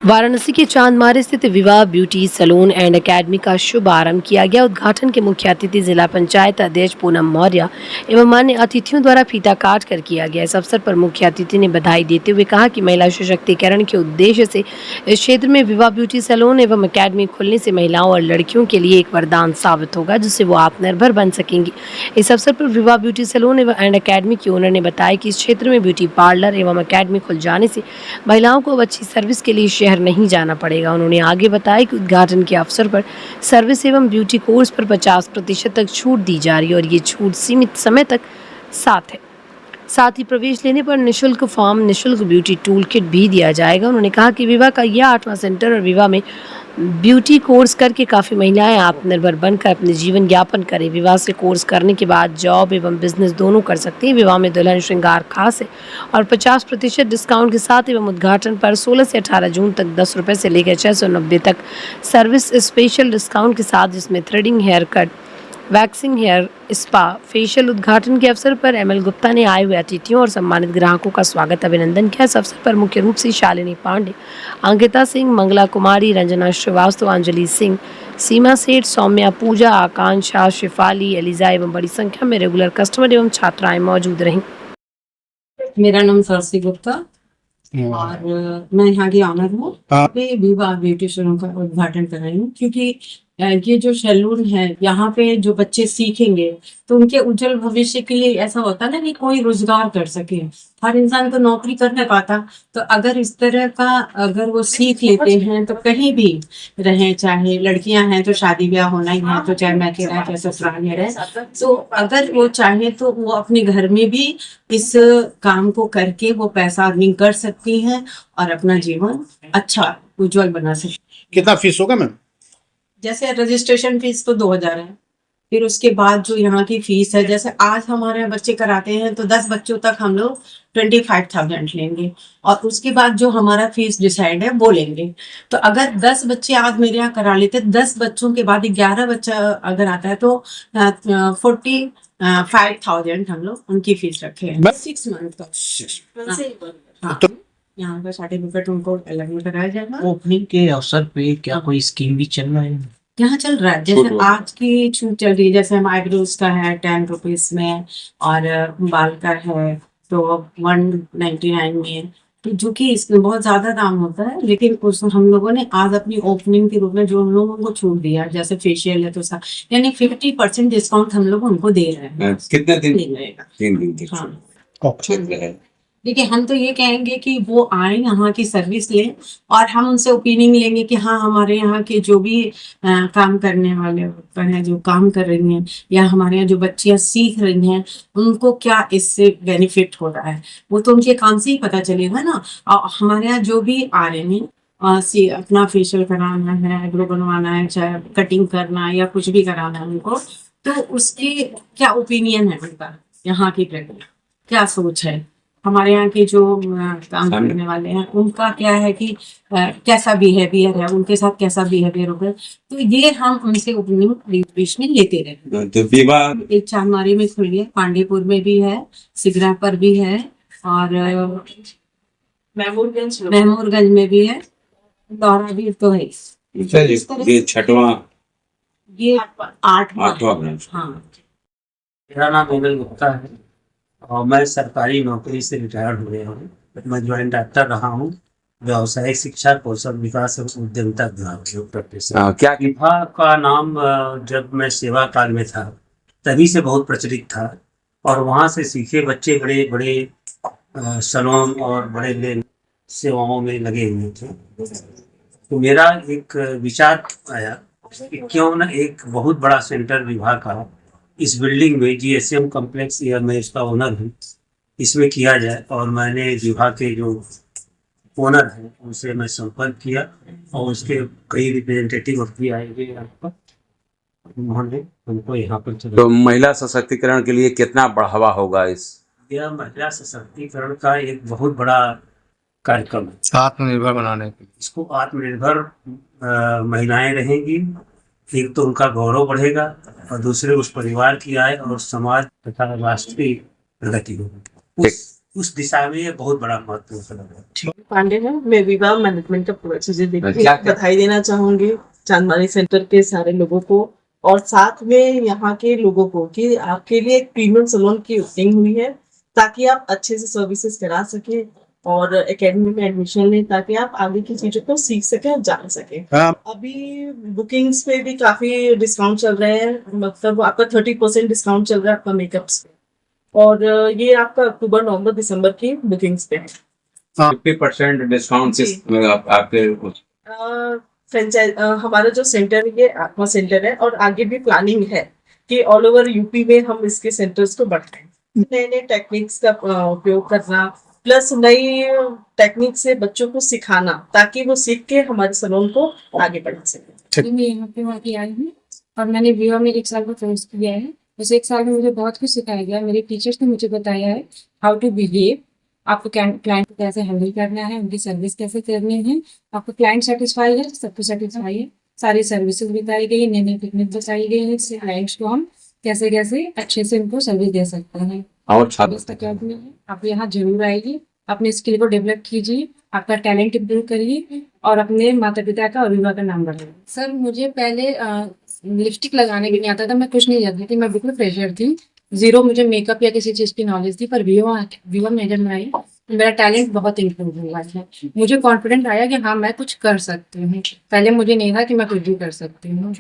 वाराणसी के चांदमारी स्थित विवाह ब्यूटी सैलून एंड एकेडमी का शुभारंभ किया गया। उद्घाटन के मुख्य अतिथि जिला पंचायत अध्यक्ष पूनम मौर्य एवं अन्य अतिथियों द्वारा फीता काट कर किया गया। इस अवसर पर मुख्य अतिथि ने बधाई देते हुए कहा कि महिला सशक्तिकरण के उद्देश्य से इस क्षेत्र में विवाह ब्यूटी सैलून एवं एकेडमी खुलने से महिलाओं और लड़कियों के लिए एक वरदान साबित होगा, जिससे वो आत्मनिर्भर बन सकेंगी। इस अवसर पर विवाह ब्यूटी सैलून एंड एकेडमी की ओनर ने बताया कि इस क्षेत्र में ब्यूटी पार्लर एवं एकेडमी खुल जाने से महिलाओं को अच्छी सर्विस के लिए शहर नहीं जाना पड़ेगा। उन्होंने आगे बताया कि उद्घाटन के अवसर पर सर्विस एवं ब्यूटी कोर्स पर 50% तक छूट दी जा रही है और ये छूट सीमित समय तक साथ ही प्रवेश लेने पर निशुल्क फॉर्म, निशुल्क ब्यूटी टूल किट भी दिया जाएगा। उन्होंने कहा कि विवाह का यह 8वां सेंटर और विवाह में ब्यूटी कोर्स करके काफ़ी महिलाएं आत्मनिर्भर बनकर अपने जीवन यापन करें। विवाह से कोर्स करने के बाद जॉब एवं बिजनेस दोनों कर सकते हैं। विवाह में दुल्हन श्रृंगार खास है और 50% डिस्काउंट के साथ एवं उद्घाटन पर 16 से 18 जून तक 10 रुपये से लेकर 690 तक सर्विस स्पेशल डिस्काउंट के साथ, जिसमें threading, hair cut, waxing, hair spa, facial. उद्घाटन के अवसर पर एमएल गुप्ता ने आए हुए अतिथियों और सम्मानित ग्राहकों का स्वागत अभिनंदन किया। इस अवसर पर मुख्य रूप से शालिनी पांडे, अंकिता सिंह, मंगला कुमारी, रंजना श्रीवास्तव, अंजलि सिंह, सीमा सेठ, सौम्या, पूजा, आकांक्षा, शिफाली, एलिजा एवं बड़ी संख्या में रेगुलर कस्टमर एवं छात्राएं मौजूद रहीं। मेरा नाम सरसी गुप्ता और मैं यहाँ की ऑनर हूँ। अभी विवाह ब्यूटी सैलून का उद्घाटन कर रही हूँ, क्योंकि ये जो सैलून है यहाँ पे जो बच्चे सीखेंगे तो उनके उज्जवल भविष्य के लिए ऐसा होता है ना कि कोई रोजगार कर सके। हर इंसान तो नौकरी कर नहीं पाता, तो अगर इस तरह का अगर वो सीख लेते हैं तो कहीं भी रहें, चाहे लड़कियां हैं तो शादी ब्याह होना ही है, तो चाहे मैके रहे चाहे ससुराल में रहे, तो अगर वो चाहे तो वो अपने घर में भी इस काम को करके वो पैसा अर्निंग कर सकती हैं और अपना जीवन अच्छा उज्जवल बना सकती। कितना फीस होगा मैम? जैसे रजिस्ट्रेशन फीस तो 2000 है, फिर उसके बाद जो यहाँ की फीस है, जैसे आज हमारे यहाँ बच्चे कराते हैं तो 10 बच्चों तक हम लोग 25,000 लेंगे और उसके बाद जो हमारा फीस डिसाइड है वो लेंगे। तो अगर 10 बच्चे आज मेरे यहाँ करा लेते, 10 बच्चों के बाद 11 बच्चा अगर आता है तो 45,000 हम लोग उनकी फीस रखे हैं 6 मंथ का। तो यहाँ का सर्टिफिकेट उनको अलग में कराया जाएगा। ओपनिंग के अवसर पे क्या कोई स्कीम भी चल रहा है? यहाँ चल रहा है, जैसे आज की छूट चल रही है, जैसे हम आईब्रोज का है 10 रुपीज में और बाल का है तो 199 में, तो जो कि इसमें बहुत ज्यादा दाम होता है, लेकिन उस हम लोगों ने आज अपनी ओपनिंग के रूप में जो हम लोगों को छूट दिया, जैसे फेशियल है तो यानी 50% डिस्काउंट हम लोग उनको दे रहे हैं। कितने दिन? 3 दिन की। हाँ, देखिए हम तो ये कहेंगे कि वो आए, यहाँ की सर्विस लें और हम उनसे ओपिनियन लेंगे कि हाँ हमारे यहाँ के जो भी काम करने वाले हैं, जो काम कर रही हैं या हमारे यहाँ जो बच्चियाँ सीख रही हैं, उनको क्या इससे बेनिफिट हो रहा है, वो तो उनके काम से ही पता चलेगा ना। और हमारे यहाँ जो भी आ रहे हैं अपना फेशियल कराना है, आईब्रो बनवाना है, चाहे कटिंग करना है या कुछ भी कराना है उनको, तो उसकी क्या ओपिनियन है उनका, यहाँ की क्या सोच है, हमारे यहाँ के जो काम करने वाले हैं उनका क्या है कि कैसा बिहेवियर है, उनके साथ कैसा बिहेवियर होगा, तो ये हम उनसे ओपिनियन लेते रहते। तो विवाह एक चांदमारी में खुली है, पांडेपुर में भी है, सिगरा पर भी है और महमूरगंज में भी है, दौरा भी तो है। ये 6वां ये 8वां ब्रांच। हाँ। मेरा नाम एमएल गुप्ता है और मैं सरकारी नौकरी से रिटायर्ड हुए हूँ। मैं ज्वाइंट डायरेक्टर रहा हूँ व्यावसायिक शिक्षा, कौशल विकास और उद्यमिता विभाग। क्या विभाग का नाम जब मैं सेवा काल में था तभी से बहुत प्रचलित था और वहाँ से सीखे बच्चे बड़े बड़े सैलून और बड़े बड़े सेवाओं में लगे हुए थे। तो मेरा एक विचार आया कि क्यों न एक बहुत बड़ा सेंटर विभाग का इस बिल्डिंग में, जीएसएम कॉम्प्लेक्स, या मैं इसका ओनर हूँ, इसमें किया जाए। और मैंने विभाग के जो ओनर हैं उनसे मैं संपर्क किया और उसके कई रिप्रेजेंटेटिव भी आए हुए यहाँ पर, उन्होंने हमको यहाँ पर चला। तो महिला सशक्तिकरण के लिए कितना बढ़ावा होगा? यह महिला सशक्तिकरण का एक बहुत बड़ा कार्यक्रम है, आत्मनिर्भर बनाने के लिए। इसको आत्मनिर्भर महिलाएं रहेंगी, एक तो उनका गौरव बढ़ेगा और दूसरे उस परिवार की आय और समाज तथा राष्ट्र की प्रगति होगी। उस उस दिशा में ये बहुत बड़ा महत्वपूर्ण कदम है। पांडे है, मैं विवाह मैनेजमेंट का पूरा चीजें देखती क्या- हूँ। बधाई देना चाहूंगी चांदमारी सेंटर के सारे लोगों को और साथ में यहाँ के लोगों को कि आपके लिए एक प्रीमियम सैलून की ओपनिंग हुई है ताकि आप अच्छे से सर्विसेज करा सके और एकेडमी में एडमिशन लें ताकि आप आगे की चीजों को सीख सके और जान सके। अभी बुकिंग्स पे भी काफी डिस्काउंट चल रहे हैं, मतलब आपका 30% डिस्काउंट चल रहा है आपका मेकअप्स पे, और ये आपका अक्टूबर नवंबर दिसंबर की बुकिंग्स पे है। 50% डिस्काउंट जी। आपके फ्रेंचाइज हमारा जो सेंटर है ये आत्मा सेंटर है और आगे भी प्लानिंग है कि ऑल ओवर यूपी में हम इसके सेंटर्स को बढ़ाएं। नए नए टेक्निक्स का उपयोग करना प्लस नई टेक्निक से बच्चों को सिखाना ताकि वो सीख के हमारे सैलून को आगे बढ़ा सके। मैं यहाँ पे वहाँ की आई हूँ और मैंने विवा में 1 साल का कोर्स किया है। उस 1 साल में मुझे बहुत कुछ सिखाया गया। मेरे टीचर्स ने मुझे बताया है हाउ टू बिहेव, आपको क्लाइंट को कैसे हैंडल करना है, उनकी सर्विस कैसे करनी है, आपको क्लाइंट सेटिस्फाई है, सब कुछ सेटिस्फाई है, सारी सर्विसेज बताई गई, नई नई टेक्निक बताई गई है, इससे क्लाइंट्स को हम कैसे कैसे अच्छे से उनको सर्विस दे सकते हैं। और छात्र इस अकेडमी है, आप यहाँ जरूर आइए, अपने स्किल को डेवलप कीजिए, आपका टैलेंट इम्प्रूव करिए और अपने माता पिता का और विवाह का नाम बढ़ाइए। सर मुझे पहले लिपस्टिक लगाने भी नहीं आता था, मैं कुछ नहीं जानती थी, मैं बिल्कुल फ्रेशर थी, जीरो मुझे मेकअप या किसी चीज़ की नॉलेज थी। पर विवा में जब मैं आई मेरा टैलेंट बहुत इम्प्रूव हुआ है। मुझे कॉन्फिडेंट आया कि हाँ मैं कुछ कर सकती हूँ। पहले मुझे नहीं था कि मैं कुछ भी कर सकती हूँ।